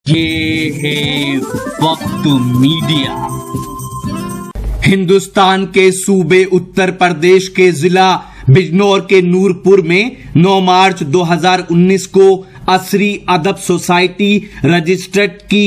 ये है वक्त मीडिया। हिंदुस्तान के सूबे उत्तर प्रदेश के जिला बिजनौर के नूरपुर में 9 मार्च 2019 को असरी अदब सोसाइटी रजिस्ट्रेट की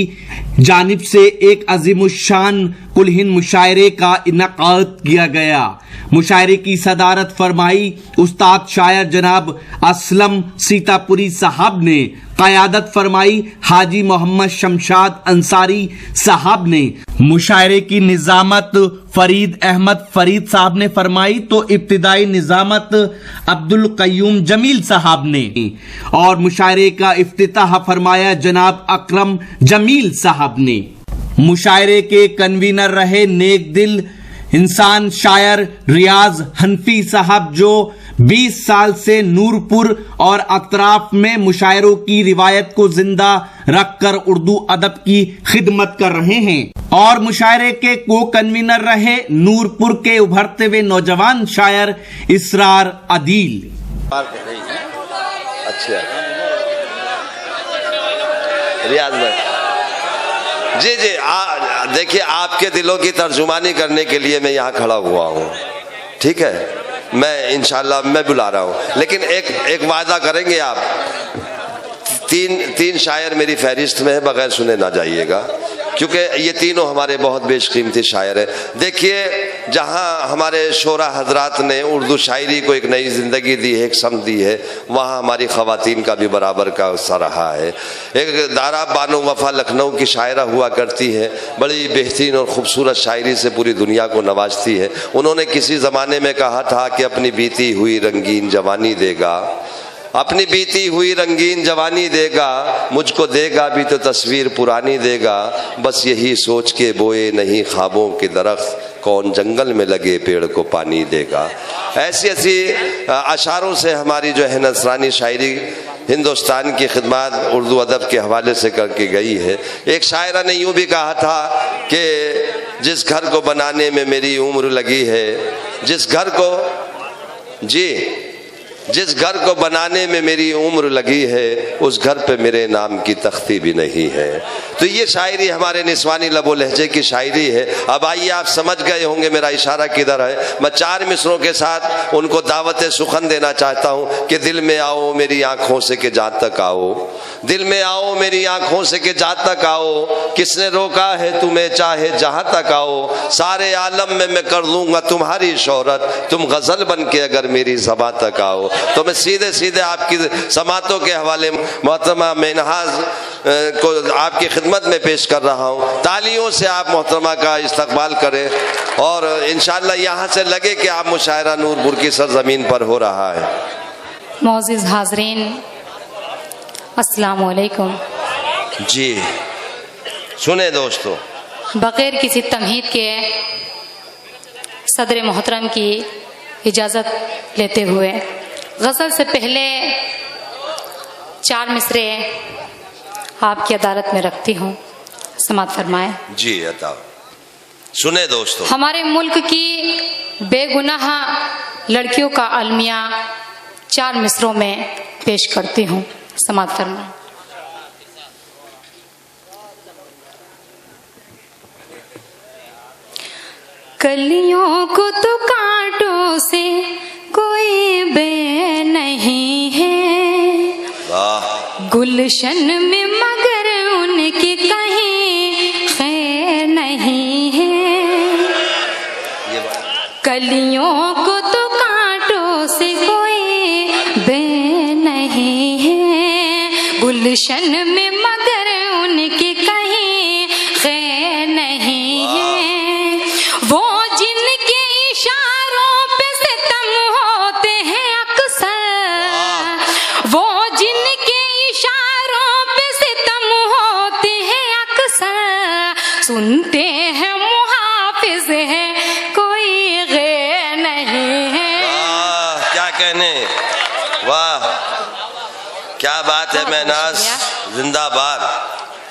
जानिब से एक अजीमुशान कुलहिन मुशायरे का इनकाद किया गया। मुशायरे की सदारत फरमाई उस्ताद शायर जनाब असलम सीतापुरी साहब ने। क़यादत फरमाई हाजी मोहम्मद शमशाद अंसारी साहब ने। मुशायरे की निजामत फरीद अहमद फरीद साहब ने फरमाई तो इब्तिदाई निजामत अब्दुल कयूम जमील साहब ने और मुशायरे का इफ्तिताह फरमाया जनाब अकरम जमील साहब ने। मुशायरे के कन्वीनर रहे नेक दिल इंसान शायर रियाज हनफी साहब जो 20 साल से नूरपुर और अतराफ में मुशायरों की रिवायत को जिंदा रखकर उर्दू अदब की खिदमत कर रहे हैं और मुशायरे के को कन्वीनर रहे नूरपुर के उभरते हुए नौजवान शायर इसरार अदील। अच्छा रियाज भाई जी देखिए, आपके दिलों की तर्जुमानी करने के लिए मैं यहाँ खड़ा हुआ हूँ। ठीक है, मैं इंशाल्लाह मैं बुला रहा हूँ, लेकिन एक वादा करेंगे आप, तीन शायर मेरी फहरिस्त में है, बगैर सुने ना जाइएगा, क्योंकि ये तीनों हमारे बहुत बेशकीमती शायर हैं। देखिए, जहाँ हमारे शोरा हजरात ने उर्दू शायरी को एक नई ज़िंदगी दी है, एक सम दी है, वहाँ हमारी ख़वातीन का भी बराबर का हिस्सा रहा है। एक दारा बानो वफ़ा लखनऊ की शायरा हुआ करती है, बड़ी बेहतरीन और ख़ूबसूरत शायरी से पूरी दुनिया को नवाजती है। उन्होंने किसी ज़माने में कहा था कि अपनी बीती हुई रंगीन जवानी देगा, अपनी बीती हुई रंगीन जवानी देगा, मुझको देगा भी तो तस्वीर पुरानी देगा, बस यही सोच के बोए नहीं ख्वाबों के दरख्त, कौन जंगल में लगे पेड़ को पानी देगा। ऐसी ऐसी अशारों से हमारी जो है नसरानी शायरी हिंदुस्तान की खिदमत उर्दू अदब के हवाले से करके गई है। एक शायरा ने यूँ भी कहा था कि जिस घर को बनाने में मेरी उम्र लगी है, जिस घर को बनाने में मेरी उम्र लगी है, उस घर पे मेरे नाम की तख्ती भी नहीं है। तो ये शायरी हमारे निस्वानी लबो लहजे की शायरी है। अब आइए, आप समझ गए होंगे मेरा इशारा किधर है। मैं 4 मिसरों के साथ उनको दावत सुखन देना चाहता हूँ कि दिल में आओ मेरी आंखों से कि जहाँ तक आओ, दिल में आओ मेरी आंखों से कि जहाँ तक आओ, किसने रोका है तुम्हें चाहे जहाँ तक आओ, सारे आलम में मैं कर दूंगा तुम्हारी शोहरत, तुम गजल बन के अगर मेरी ज़बां तक आओ। तो मैं सीधे सीधे आपकी समातों के हवाले मोहतरमा मेनहाज को आपकी खिदमत में पेश कर रहा हूँ। तालियों से आप मोहतरमा का इस्तकबाल करें और इंशाअल्लाह यहाँ से लगे कि आप मुशायरा नूरपुर की सरजमीन पर हो रहा है। मोअज़्ज़िज़ हाज़रीन, अस्सलाम वालेकुम। जी सुने दोस्तों, बग़ैर किसी तमहीद के सदर मोहतरम की इजाज़त लेते हुए गज़ल से पहले 4 मिसरे आपकी अदालत में रखती हूँ, समात फरमाएं। जी अता सुने दोस्तों। हमारे मुल्क की बेगुनाह लड़कियों का अलमिया 4 मिसरों में पेश करती हूँ, समात फरमाएं। कलियों को तो कांटों से कोई बे नहीं है, गुलशन में मगर उनकी कहीं खैर नहीं है। कलियों को तो कांटों से कोई बे नहीं है, गुलशन में मगर उनकी कहीं खैर नहीं है। वो जिनके इशारों पे सितम होते हैं अक्सर, वो जिनके इशारों पे सितम होते हैं अक्सर, सुनते हैं मुहाफिज है कोई गैर नहीं है। क्या कहने, वाह क्या बात है मेहनाज, जिंदाबाद।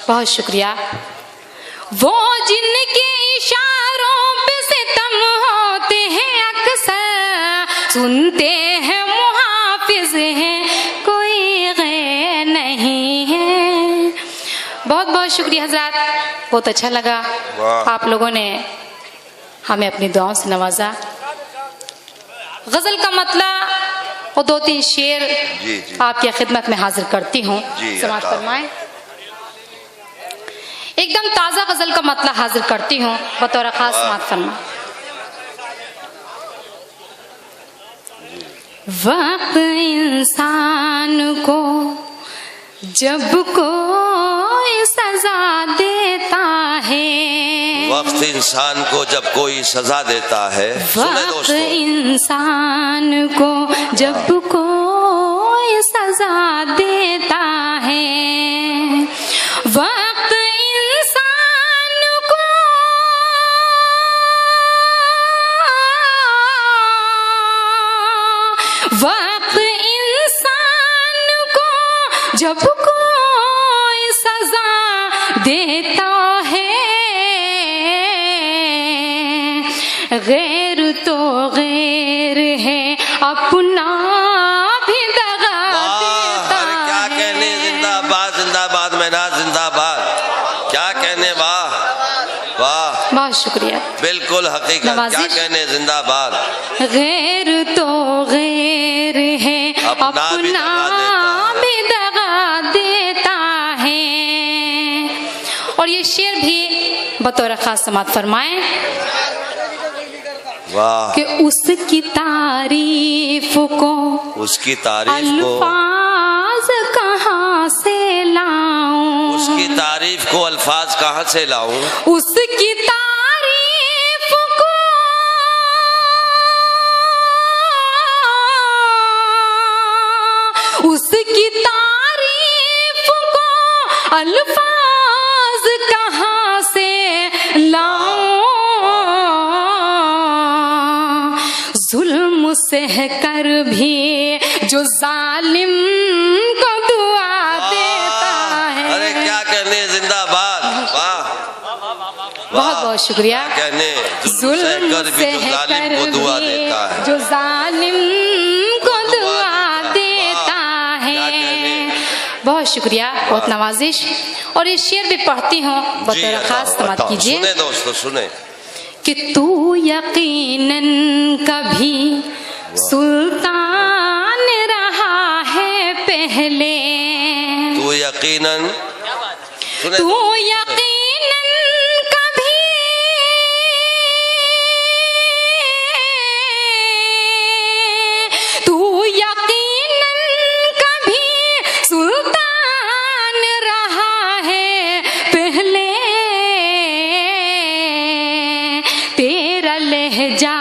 बहुत शुक्रिया। वो जिनके इशारों पे सितम होते हैं अक्सर, सुनते हैं मुहाफिज हैं कोई गैर नहीं है। बहुत बहुत शुक्रिया हजरात, बहुत अच्छा लगा। वाह। आप लोगों ने हमें अपनी दुआओं से नवाजा। गजल का मतलब और 2-3 शेर जी, जी। आपकी खिदमत में हाजिर करती हूँ, जी, समाअत अता। फरमाएं। एकदम ताजा गजल का मतलब हाजिर करती हूँ, बतौर खास समाअत फरमाएं। वक्त इंसान को जब कोई सजा देता है, वक्त इंसान को जब कोई सजा देता है, सुने वक्त दोस्तों, इंसान को जब कोई सजा देता है, वक्त इंसान को वक्त इंसान को जब कोई सजा देता है, गैर तो गैर है, अपना भी दगा देता अरे क्या है। कहने, जिंदाबाद जिंदाबाद मैनाज जिंदाबाद, क्या कहने, वाह वाह, बहुत शुक्रिया। बिल्कुल हकीकत, क्या नवाजिश। कहने, जिंदाबाद। गैर तो गैर है, अपना भी अपना दगा भी दगा देता है। और ये शेर भी बतौर खास समाअत फरमाएं वाह, कि उसकी तारीफ को उसकी तारीफ को, अल्फाज कहाँ से लाऊं, उसकी तारीफ को अल्फाज कहाँ से लाऊं, उसकी तारीफ को उसकी तारीफ को अल्फाज कहाँ से लाऊं, जुल्म सह कर भी जो जालिम को दुआ देता है। अरे क्या कहने, जिंदाबाद, वाह, बहुत बहुत शुक्रिया। कहने, जुल्म कर भी जो जालिम को दुआ देता है, जो जालिम को दुआ देता क्या कहने। है। बहुत शुक्रिया, बहुत नवाजिश। और ये शेर भी पढ़ती हूँ, जी, बतौर खास बताओ, समाअत बताओ। कीजिए सुने दोस्तों, सुने। कि तू यकीनन कभी सुल्तान रहा है पहले, तू यकीनन, सुने तू दोस्तों, यकीनन कभी तू यकीनन कभी सुल्तान रहा है पहले, तेरा लहजा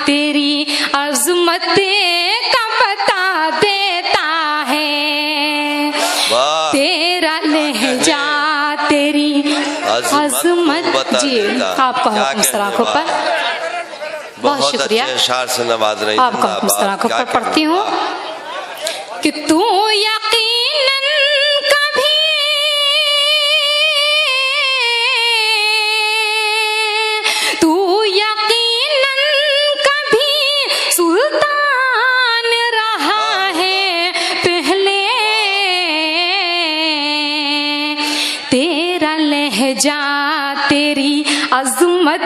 तेरी अजमत का पता देता है, वाह, तेरा लहजा तेरी अजमत। बता जी, देता। आपका क्या हुक्म कहने, सराखों वाह। पर बहुत बहुत शुक्रिया। अच्छे अशार से नवाज रही, आपका हुक्म जिंदाबाद, सराखों क्या पर कहने, पढ़ती हूँ वाह। कि तू यकीनन कभी तू यकीनन कभी सुल्तान रहा है पहले, तेरा लहजा तेरी अजमत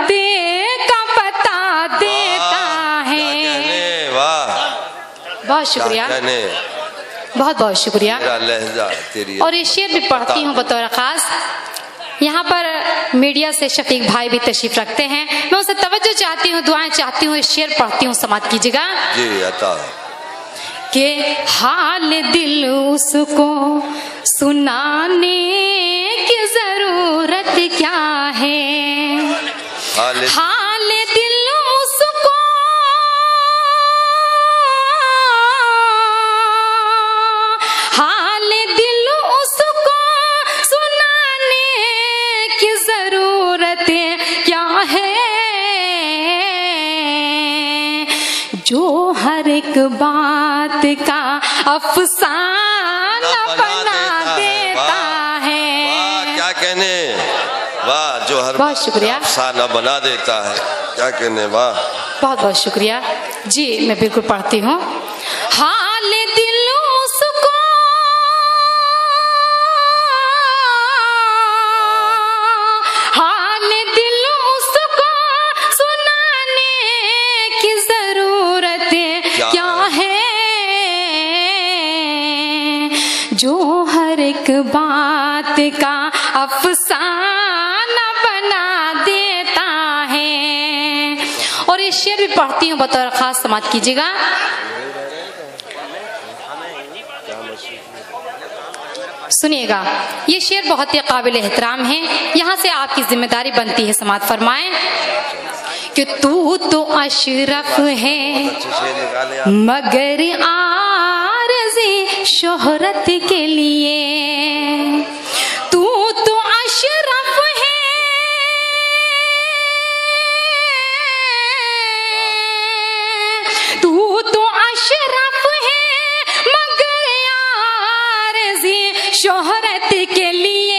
का पता देता वाह, क्या है। कहने, वाह, बहुत शुक्रिया, क्या कहने, बहुत बहुत शुक्रिया। तेरा लहजा तेरी, और ये शेर भी पढ़ती हूँ बतौर खास। यहाँ पर मीडिया से शफीक भाई भी तशरीफ रखते हैं, मैं उनसे तवज्जो चाहती हूँ, दुआएं चाहती हूँ। इस शेर पढ़ती हूँ, समाअत कीजिएगा। जी अता। कि हाल दिल उसको सुनाने की जरूरत क्या है, हाल दिल उसको हाल दिल उसको सुनाने की जरूरत क्या है, जो हर एक बात का अफसाना बना देता है। वाह, क्या कहने, वाह, जो हर बहुत शुक्रिया, अफसाना बना देता है, क्या कहने, वाह। बहुत बहुत शुक्रिया जी। मैं बिल्कुल पढ़ती हूँ। हाल दिल उसको एक बात का अफसाना बना देता है। और ये शेर भी पढ़ती हूँ, बतौर खास समाप्त कीजिएगा। सुनिएगा, ये शेर बहुत ही काबिल एहतराम है। यहाँ से आपकी जिम्मेदारी बनती है समाप्त फरमाएं कि तू तो अशरफ है मगर आरज़ी शोहरत के लिए। तू तो अशरफ है तू तो अशरफ है मगर आरज़ी शोहरत के लिए।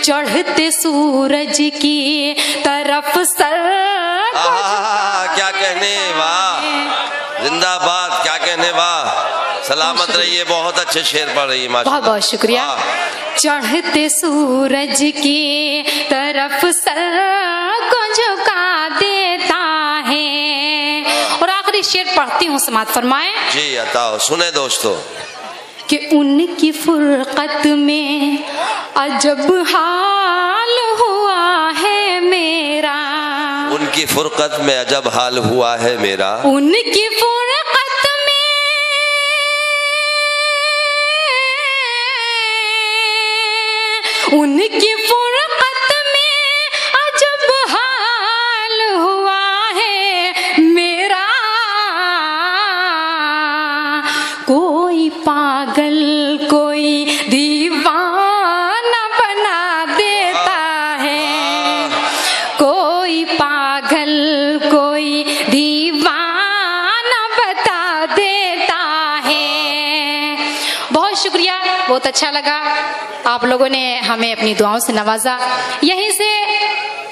चढ़ते सूरज की तरफ सर क्या कहने, वाह जिंदाबाद, क्या कहने, वाह सलामत रहिए, बहुत अच्छे शेर पढ़ रही है माशाल्लाह। बहुत बहुत शुक्रिया। चढ़ते सूरज की तरफ सर को झुका देता है। और आखिरी शेर पढ़ती हूँ, समाप्त फरमाएं जी। अताओ सुने दोस्तों कि उनकी फुरकत में अजब हाल हुआ है मेरा। उनकी फुरकत में अजब हाल हुआ है मेरा। उनकी फुरकत में उनकी फुरकत में अजब हाल हुआ है मेरा। कोई पागल कोई दीवाना बना देता है। कोई पागल कोई दीवाना बता देता है। बहुत शुक्रिया, बहुत अच्छा लगा, आप लोगों ने हमें अपनी दुआओं से नवाजा। यहीं से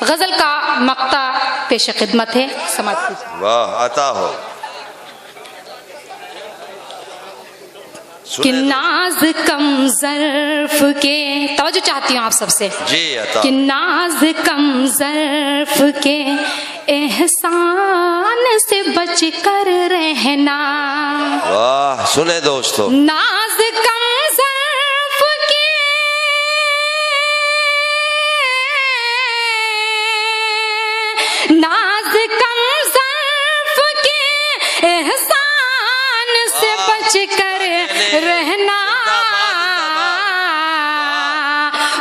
गजल का मक्ता पेश खिदमत है, समाप्त कीजिए। वाह अता हो। कि नाज कम ज़र्फ के, तवज्जो चाहती हूँ आप सबसे जी अता। कि नाज कम ज़र्फ के एहसान से बच कर रहना। वाह सुने दोस्तों, नाज कम ज़र्फ के नाज कम ज़र्फ के एहसान से बच कर रहना।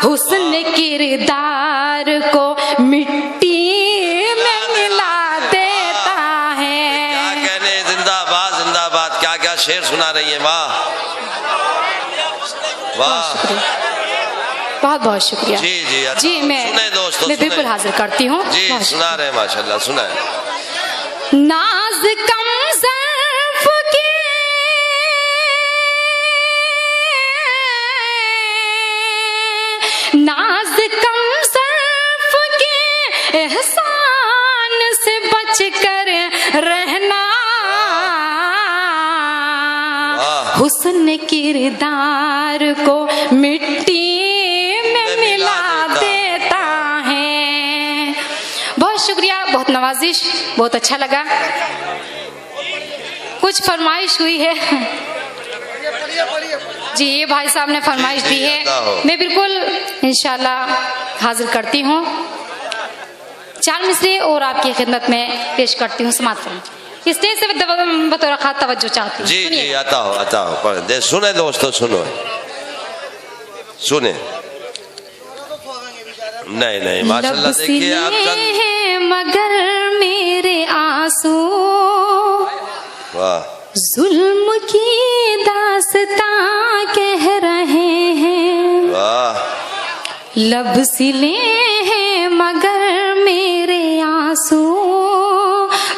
हुस्न किरदार को मिट्टी में मिला देता है। क्या कहने, जिंदाबाद जिंदाबाद, क्या क्या शेर सुना रही है, वाह वाह। बहुत बहुत शुक्रिया। जी जी अच्छा। जी मैं सुने दोस्तों, मैं बिल्कुल हाजिर करती हूँ। जी सुना रहे माशाल्लाह, सुना है। नाज कम ज़र्फ के नाज कम ज़र्फ के एहसान से बच कर रहना। हुस्न किरदार को मिट्टी में मिला देता है। बहुत शुक्रिया, बहुत नवाजिश, बहुत अच्छा लगा। कुछ फरमाइश हुई है जी, ये भाई साहब ने फरमाइश दी है, मैं बिल्कुल इंशाल्लाह हाजिर करती हूँ। 4 मिसरे और आपकी खिदमत में पेश करती हूँ, समाप्त करूँ। स्टेज से बतौर खास तवज्जो चाहती हूँ। जी जी आता हो पढ़ दे। सुने दोस्तों, सुनो सुने। नहीं नहीं माशाल्लाह, देखिए आप हैं मगर मेरे आंसू, वाह जुल्म की दास्तां कह रहे हैं। वाह। लब सिले हैं मगर मेरे आंसू,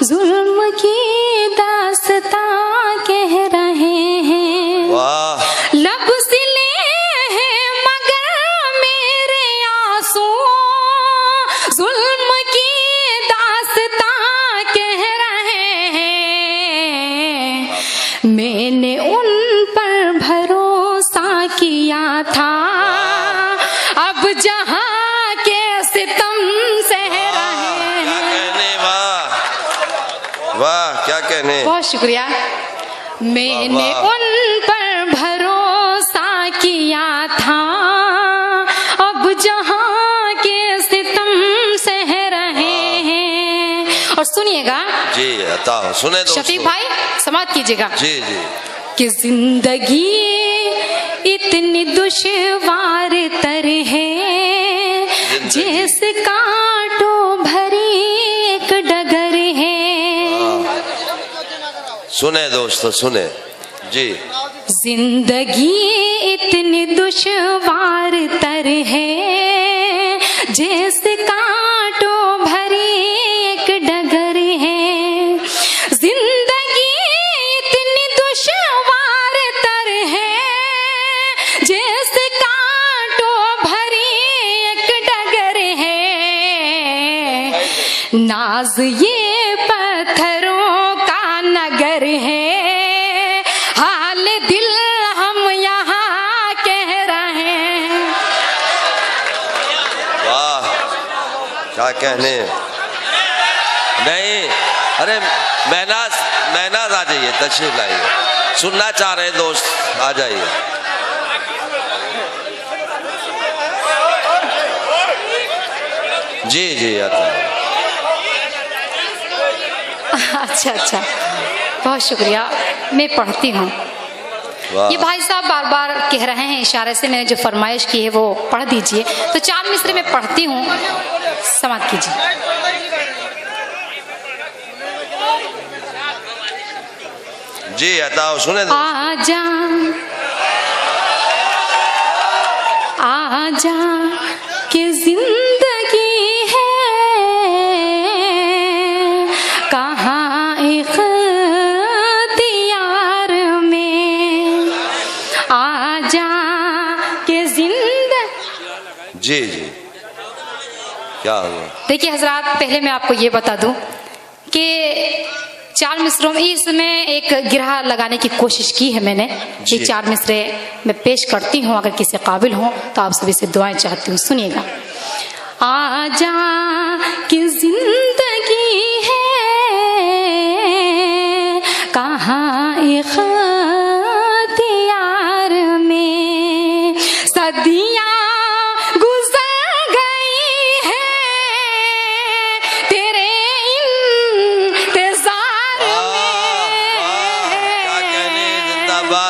जुल्म की दास्तां कह रहे हैं। वाह। लब सिले हैं मगर मेरे आंसू, जुल्म की दास्तां कह रहे हैं। मैंने उन पर भरोसा किया था, अब जहां के सितम सह रहे हैं। क्या कहने, वाह वाह, क्या कहने। बहुत शुक्रिया। मैंने वाह। उन पर सुनिएगा जी अता सुने दोस्तों। शफीक भाई समाप्त कीजिएगा जी जी कि जिंदगी इतनी दुश्वार तर है जिस कांटों भरी एक डगर है। सुने दोस्तों सुने जी। जिंदगी इतनी दुश्वार तर है जैसे कांटों भरी एक डगर है। जिंदगी इतनी दुश्वार तर है जैसे कांटों भरी एक डगर है। नाज ये पत्थरों का नगर है हाल दिल हम यहाँ कह रहे हैं। वाह क्या कहने। नहीं अरे महनाज आ जाइए, तशरीफ लाइए, सुनना चाह रहे हैं दोस्त, आ जाइए। जी जी आता। अच्छा अच्छा बहुत शुक्रिया, मैं पढ़ती हूँ। ये भाई साहब बार बार कह रहे हैं इशारे से, मैंने जो फरमाइश की है वो पढ़ दीजिए, तो 4 मिसरे में पढ़ती हूँ, समाप्त कीजिए। जी अताओ सुने दो। आजा आजा कि जिंदगी है कहाँ इख्तियार में। आजा कि जिंदगी। जी जी क्या हुआ। देखिए हजरात, पहले मैं आपको ये बता दूं कि 4 मिसरों में इसमें एक गिरहा लगाने की कोशिश की है मैंने। ये 4 मिसरे मैं पेश करती हूँ, अगर किसी काबिल हो तो आप सभी से दुआएं चाहती हूँ, सुनिएगा। आजा कि जिंदगी है कहाँ इख्तियार में। सदियाँ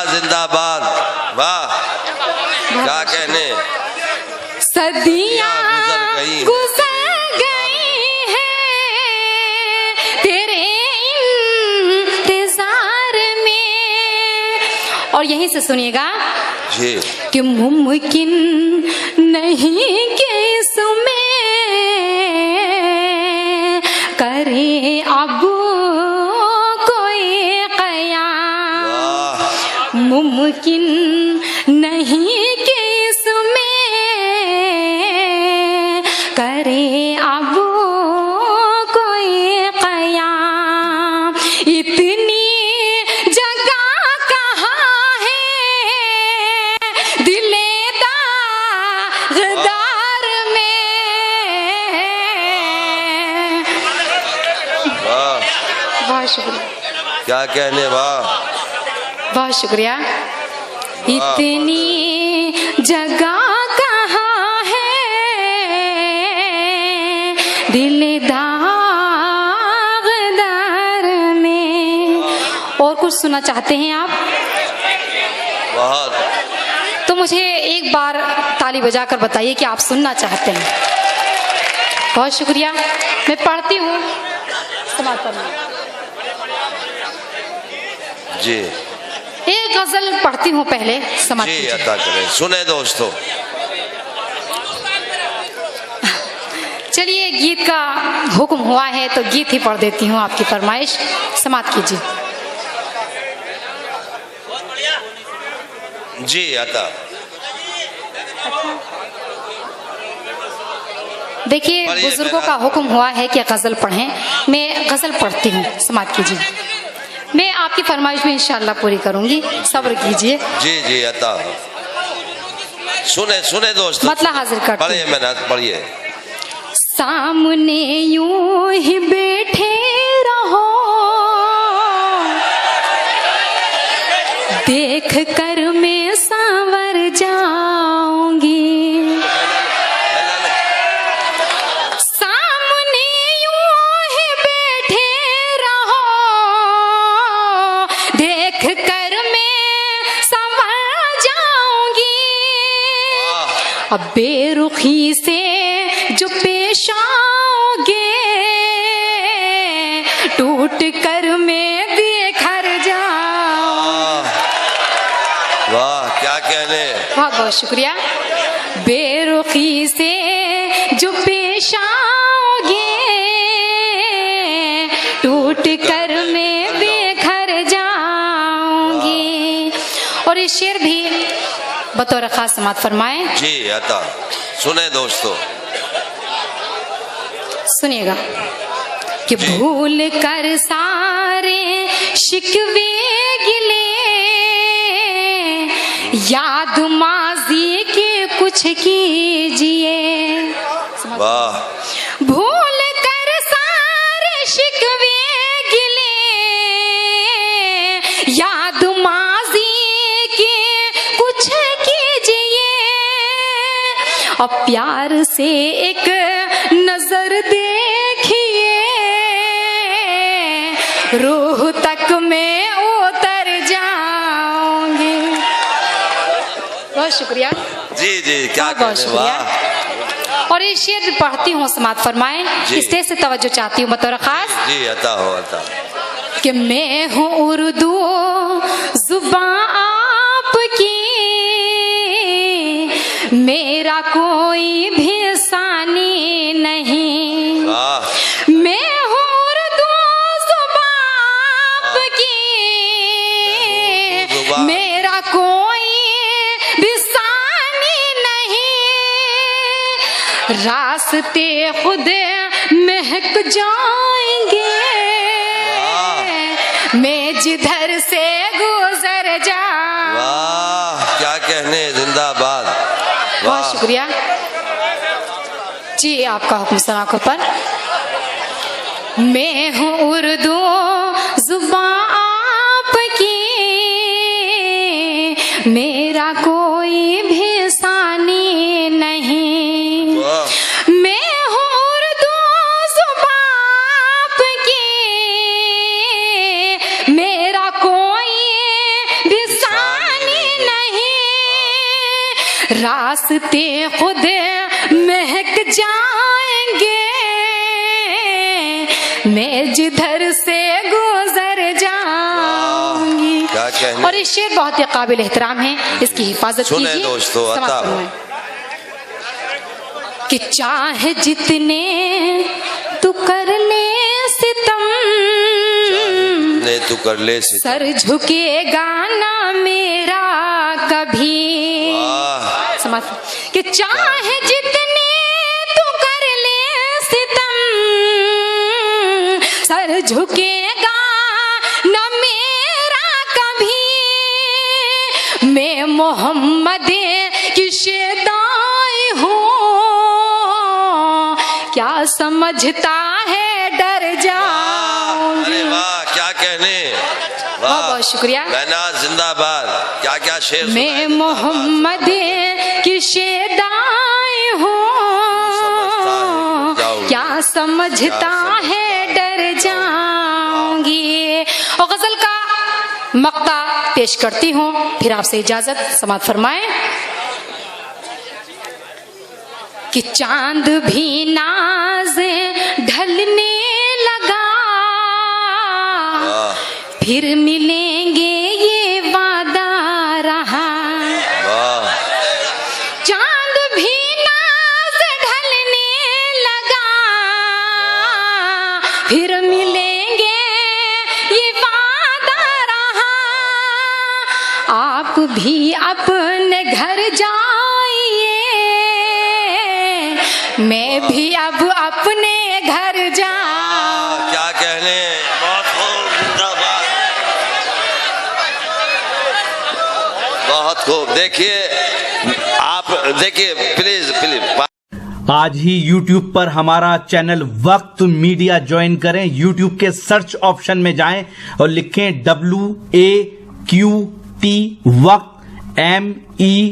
जिंदाबाद, वाह क्या कहने। सदियाँ गुजर गई हैं तेरे इंतजार में। और यहीं से सुनिएगा जी कि मुमकिन नहीं कि इसमें करे अब कोई कयाम। मुमकिन नहीं कि इसमें करे अब कोई कयाम। इतनी जगह कहाँ है दिले दागदार में। बहुत शुक्रिया, क्या कहने, वाह बहुत शुक्रिया। इतनी जगह कहाँ है दिल दागदार में। और कुछ सुनना चाहते हैं आप? बहुत। तो मुझे एक बार ताली बजाकर बताइए कि आप सुनना चाहते हैं। बहुत शुक्रिया, मैं पढ़ती हूँ, समाप्त करना जी। एक गजल पढ़ती हूँ पहले, समाप्त जी कीजिए। अता करें, सुने दोस्तों। चलिए गीत का हुक्म हुआ है तो गीत ही पढ़ देती हूँ, आपकी फरमाइश, समाप्त कीजिए। जी अता। देखिए बुजुर्गों का हुक्म हुआ है कि गजल पढ़ें, मैं गजल पढ़ती हूँ, समाप्त कीजिए। मैं आपकी फरमाइश में इंशाअल्लाह पूरी करूंगी, सब्र कीजिए। जी जी अता सुने सुने दोस्तों, मतलब हाजिर करती हूँ। पढ़िए मेहनत पढ़िए। सामने यूं ही बैठे रहो, देख कर मैं सांवर जाऊंगी। सामने यूं ही बैठे अब बेरुखी से जो पेश आओगे, टूट कर मैं बिखर जाऊं। वाह क्या कहने। बहुत बहुत शुक्रिया। बेरुखी से जो पेश आओगे, टूट कर मैं बिखर जाऊंगी। और ये शेर भी बतौर खास समात फरमाए। जी अता सुने दोस्तों, सुनिएगा कि भूल कर सारे शिकवे गिले, याद माजी के कुछ कीजिए। वाह भूल कर सारे शिकवे गिले, याद माजी के कुछ कीजिए। अब प्यार से एक नजर देखिए, रूह तक में उतर जाऊंगी। बहुत शुक्रिया। जी जी क्या बहुत बहुत कहने। शुक्रिया। वाह और ये शेर पढ़ती हूँ, समात फरमाएं। जी। स्टेज से तवज्जो चाहती हूँ बतौर खास जी अता हो अता। कि मैं हूँ उर्दू जुबान आपकी, मेरा कोई भी सानी नहीं। वाह मैं हूँ उर्दू जुबान आपकी, जुबान। मेरा कोई भी सानी नहीं। रास्ते खुद महक जाएंगे, मैं जिधर से गुजर जाऊं। वाह क्या कहने। जिंदाबाद। बहुत शुक्रिया जी, आपका हुक्म सनाखों पर। मैं हूँ उर्दू जुबान आपकी, मेरा कोई भी सानी नहीं। वाह मैं हूँ उर्दू जुबान आपकी, मेरा कोई भी सानी नहीं। रास्ते खुद महक जाएंगे, मैं जिधर से गुजर जाऊंगी। क्या कहने। और ये शेर बहुत ही काबिल एहतराम है, इसकी हिफाजत सुने कीजिए। दोस्तों, समाप्त अता। फरमाएं। कि चाहे जितने तू कर ले सितम, ने तू कर ले सितम। सर झुकेगा ना मेरा कभी। वाह समाप्त। कि चाहे जितने तू कर ले सितम, सर झुकेगा न मेरा कभी। मैं मोहम्मद की शेदाई हूँ, क्या समझता है डर जाऊंगी। अरे वाह क्या कहने। बहुत वाह बहुत शुक्रिया। महनाज जिंदाबाद। क्या क्या शेर सुनाए। मैं मोहम्मद की शेदाई हूँ, क्या समझता है डर जाऊंगी। और गजल का मक्ता पेश करती हूँ, फिर आपसे इजाजत। समाप्त फरमाएं। कि चांद भी नाज ढलने लगा, वाह फिर मिलेंगे ये वादा रहा। वाह चांद भी नाज ढलने लगा, फिर मिलेंगे ये वादा रहा। आप भी अपने घर जाइए, मैं भी अब अपने घर जाऊं। क्या कहने। बहुत खूब जिंदाबाद। बहुत खूब। देखिए आप देखिए प्लीज प्लीज। आज ही YouTube पर हमारा चैनल वक्त मीडिया ज्वाइन करें। YouTube के सर्च ऑप्शन में जाएं और लिखें WAQT वक्त MEDIA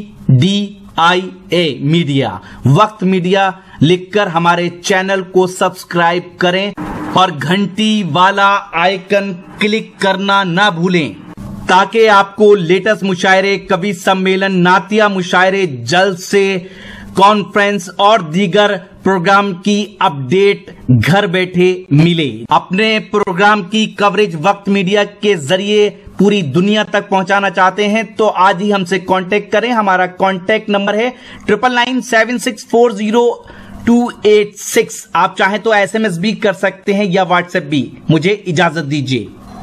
मीडिया। वक्त मीडिया लिखकर हमारे चैनल को सब्सक्राइब करें और घंटी वाला आइकन क्लिक करना ना भूलें, ताकि आपको लेटेस्ट मुशायरे, कवि सम्मेलन, नातिया मुशायरे जल्द से कॉन्फ्रेंस और दीगर प्रोग्राम की अपडेट घर बैठे मिले। अपने प्रोग्राम की कवरेज वक्त मीडिया के जरिए पूरी दुनिया तक पहुंचाना चाहते हैं तो आज ही हमसे कांटेक्ट करें। हमारा कांटेक्ट नंबर है 9997640286। आप चाहें तो SMS भी कर सकते हैं या व्हाट्सएप भी। मुझे इजाजत दीजिए।